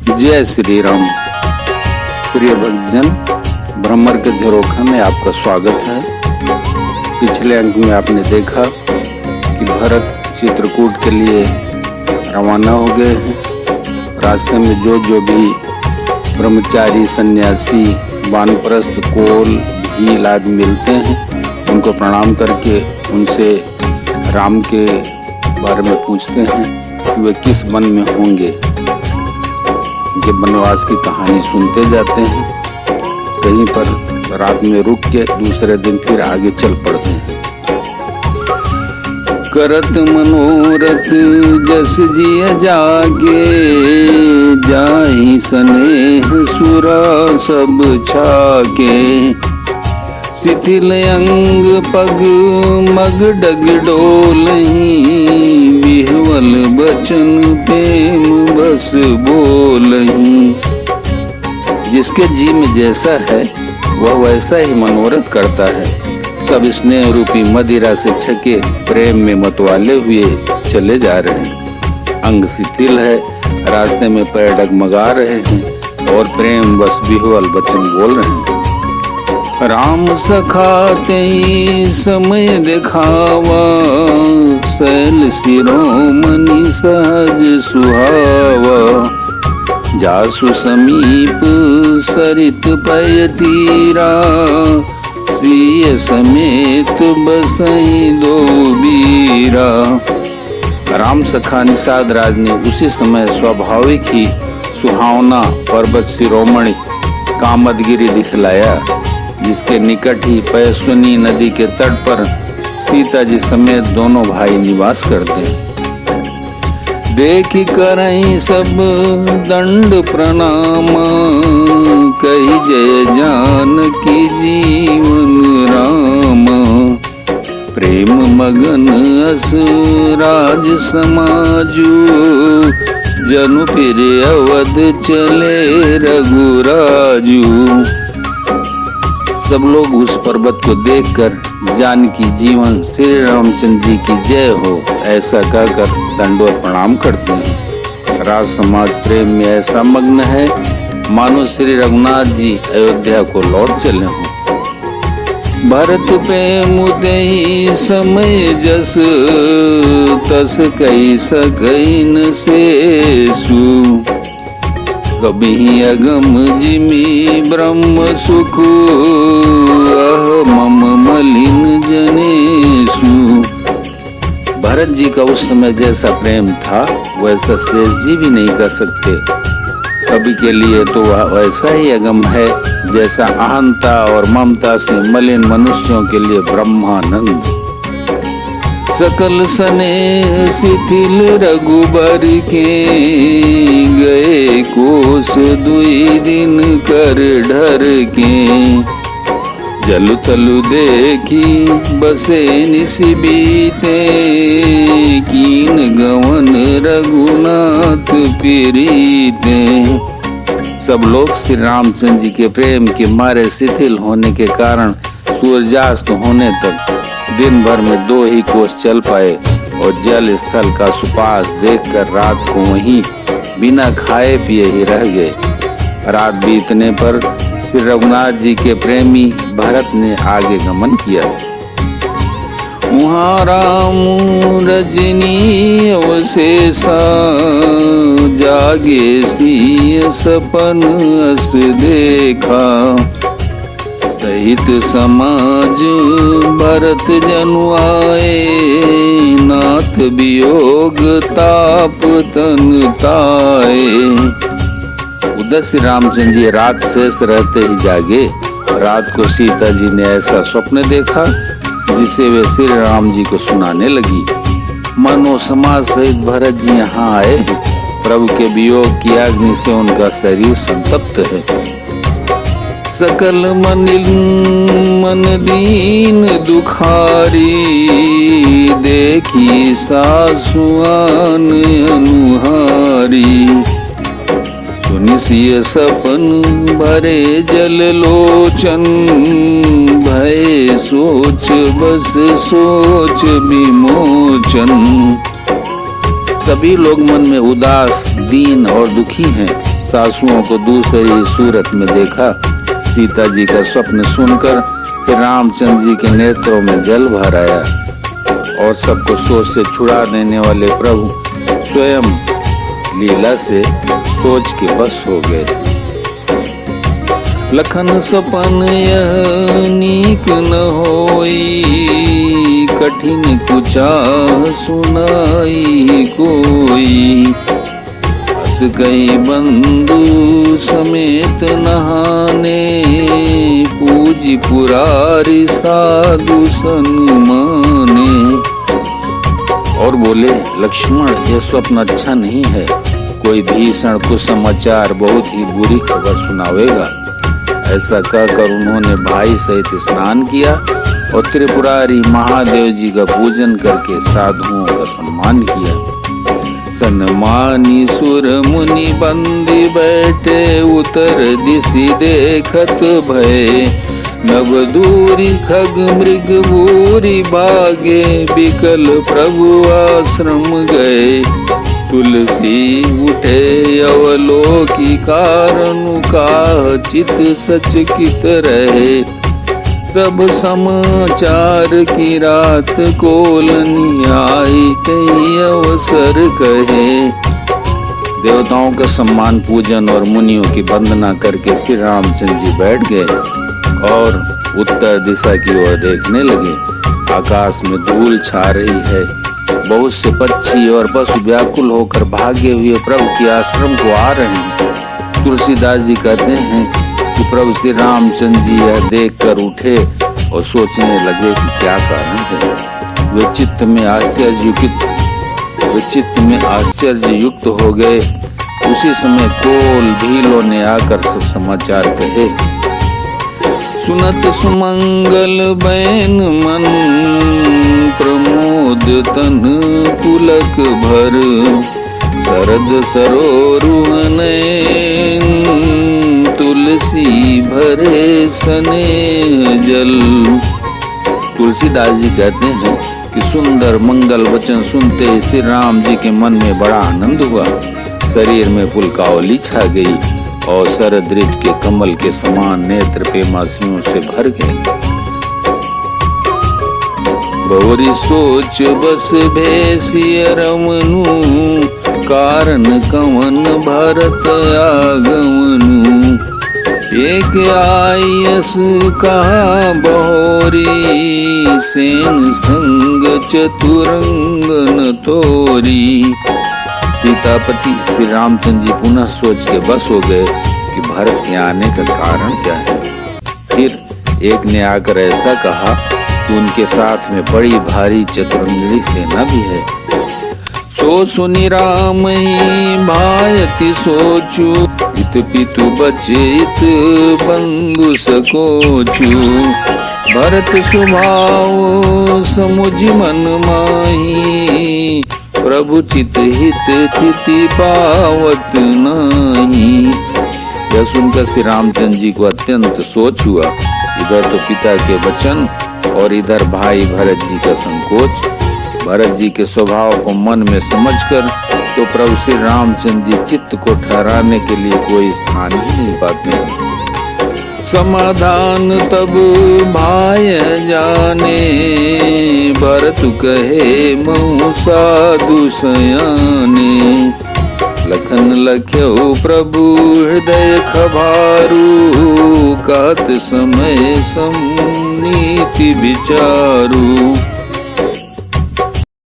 जय श्री राम। प्रिय भक्तजन, भ्रमर के झरोखा में आपका स्वागत है। पिछले अंक में आपने देखा कि भरत चित्रकूट के लिए रवाना हो गए हैं। रास्ते में जो भी ब्रह्मचारी, सन्यासी, वानप्रस्थ, कोल, भील आदि मिलते हैं, उनको प्रणाम करके उनसे राम के बारे में पूछते हैं कि वे किस वन में होंगे। उनके वनवास की कहानी सुनते जाते हैं। कहीं पर रात में रुक के दूसरे दिन फिर आगे चल पड़ते हैं। करत मनोरथ जस जिय जागे, जाहि स्नेह सुरा सब छाके। शिथिल अंग पग मग डग डोलहीं, विह्वल बचन प्रेम बस बोलहीं। जिसके जी में जैसा है वह वैसा ही मनोरथ करता है। सब स्नेह रूपी मदिरा से छके प्रेम में मतवाले हुए चले जा रहे हैं। अंग शिथिल है, रास्ते में पैर डगमगा रहे हैं और प्रेम बस विह्वल वचन बोल रहे हैं। राम सखाते समय दिखावा, सैल शिरोमणि सहज सुहावा। जासु समीप सरित पय तीरा, सिय समेत बसई दो बीरा। राम सखा निषाद राज ने उसी समय स्वाभाविक ही सुहावना पर्वत शिरोमणि कामदगिरी दिखलाया, जिसके निकट ही पयस्विनी नदी के तट पर सीता जी समेत दोनों भाई निवास करते हैं। देखी करई सब दंड प्रणाम, कही जय जानकी जीवन राम। प्रेम मगन अस राज समाजू, जनु फिर अवध चले रघुराजू। सब लोग उस पर्वत को देखकर जानकी जीवन श्री रामचंद्र जी की जय हो ऐसा कहकर दंडवत प्रणाम करते हैं। राज समाज प्रेम में ऐसा मग्न है मानो श्री रघुनाथ जी अयोध्या को लौट चले हों। भरत प्रेम उदय समय जस, तस कई सकैन सेसु। कभी अगम जिमि ब्रह्म सुख, मम मलिन जनेसु। भरत जी का उस समय जैसा प्रेम था वैसा शेष जी भी नहीं कर सकते। कभी के लिए तो वह वैसा ही अगम है जैसा अहंता और ममता से मलिन मनुष्यों के लिए ब्रह्मानंद। सकल स्नेह शिथिल रघुबर के, गए कोस दुई दिन कर ढर के। जलु तलु देखी बसे निसि बीते, कीन गवन रघुनाथ प्रीते। सब लोग श्री रामचंद्र जी के प्रेम के मारे शिथिल होने के कारण सूर्यास्त होने तक दिन भर में 2 ही कोस चल पाए और जल स्थल का सुपास देखकर रात को वहीं बिना खाए पिए ही रह गए। रात बीतने पर श्री रघुनाथ जी के प्रेमी भरत ने आगे गमन किया। वहाँ राम रजनी अवशेषा, जागे सिय सपन अस देखा। सहित समाज भरत जनु आए, नाथ वियोग ताप तन ताए। उधर श्री रामचंद्र जी रात शेष रहते ही जागे। रात को सीता जी ने ऐसा स्वप्न देखा जिसे वे श्री राम जी को सुनाने लगी। मनो समाज सहित भरत जी यहाँ आए। प्रभु के वियोग की अग्नि से उनका शरीर संतप्त है। सकल मन दीन दुखारी, देखी सासुआन अनुहारी। सुनि सिय सपन भरे जल लोचन, भय सोच बस सोच विमोचन। सभी लोग मन में उदास, दीन और दुखी हैं। सासुओं को दूसरी सूरत में देखा। सीता जी का स्वप्न सुनकर श्री रामचंद्र जी के नेत्रों में जल भर आया और सबको सोच से छुड़ा देने वाले प्रभु स्वयं लीला से सोच के बस हो गए। लखन सपन यह नीक न होई, कठिन कुचा सुनाई कोई। हस गई बंधु समेत नहाने, पूजी पुरारी साधु सन्माने। और बोले, लक्ष्मण यह स्वप्न अच्छा नहीं है, कोई भीषण कुसमाचार बहुत ही बुरी खबर सुनावेगा। ऐसा कहकर उन्होंने भाई सहित स्नान किया और त्रिपुरारी महादेव जी का पूजन करके साधुओं का सम्मान किया। सन्मानी सुर मुनि बंदी बैठे, उतर दिशि देखत भय। नव दूरी खग मृग भूरी भागे, बिकल प्रभु आश्रम गए। तुलसी उठे अवलोकी, कारण का चित सचकित रहे। सब समाचार की रात कोलनी आई, कई अवसर कहे। देवताओं का सम्मान पूजन और मुनियों की वंदना करके श्री रामचंद्र जी बैठ गए और उत्तर दिशा की ओर देखने लगे। आकाश में धूल छा रही है, बहुत से पक्षी और पशु व्याकुल होकर भागे हुए प्रभु के आश्रम को आ रहे हैं। तुलसीदास जी कहते हैं कि प्रभु श्री रामचंद्र जी यह देखकर उठे और सोचने लगे कि क्या कारण है। वे चित्त में आश्चर्य युक्त हो गए। उसी समय कोल भीलों ने आकर सब समाचार कहे। सुनत सुमंगल बैन मन, प्रमोद तन पुलक भर। शरद सरोरुहन तुलसी भरे स्नेह जल। तुलसीदास जी कहते हैं कि सुंदर मंगल वचन सुनते ही श्री राम जी के मन में बड़ा आनंद हुआ। शरीर में पुलकावली छा गई और शरद ऋतु के कमल के समान नेत्र प्रेमासियों से भर गए। बहुरी सोच बस भेसिय रमनु, कारण कवन भरत आगमनु। एक आयस कहा बहोरी, सेन संग चतुरंगन तोरी। सीतापति श्री रामचंद्र जी पुनः सोच के बस हो गए कि भरत के आने का कारण क्या है। फिर एक ने आकर ऐसा कहा कि उनके साथ में बड़ी भारी चतुरंगी सेना भी है। सो सुनि राम ही भायति सोचू, इत पितु बचित बंधु सकोचू। भरत स्वभाव समुझ मन माही, प्रभु चित हित थिति पावत नहीं। यह सुनकर श्री रामचंद्र जी को अत्यंत सोच हुआ। इधर तो पिता के वचन और इधर भाई भरत जी का संकोच। भरत जी के स्वभाव को मन में समझकर तो प्रभु श्री रामचंद्र जी चित्त को ठहराने के लिए कोई स्थान ही नहीं पाते। समाधान तब भाय जाने, भरत कहे महु साधु सयाने। लखन लख्यो प्रभु हृदय खबारू, कहत समय समनीति विचारू।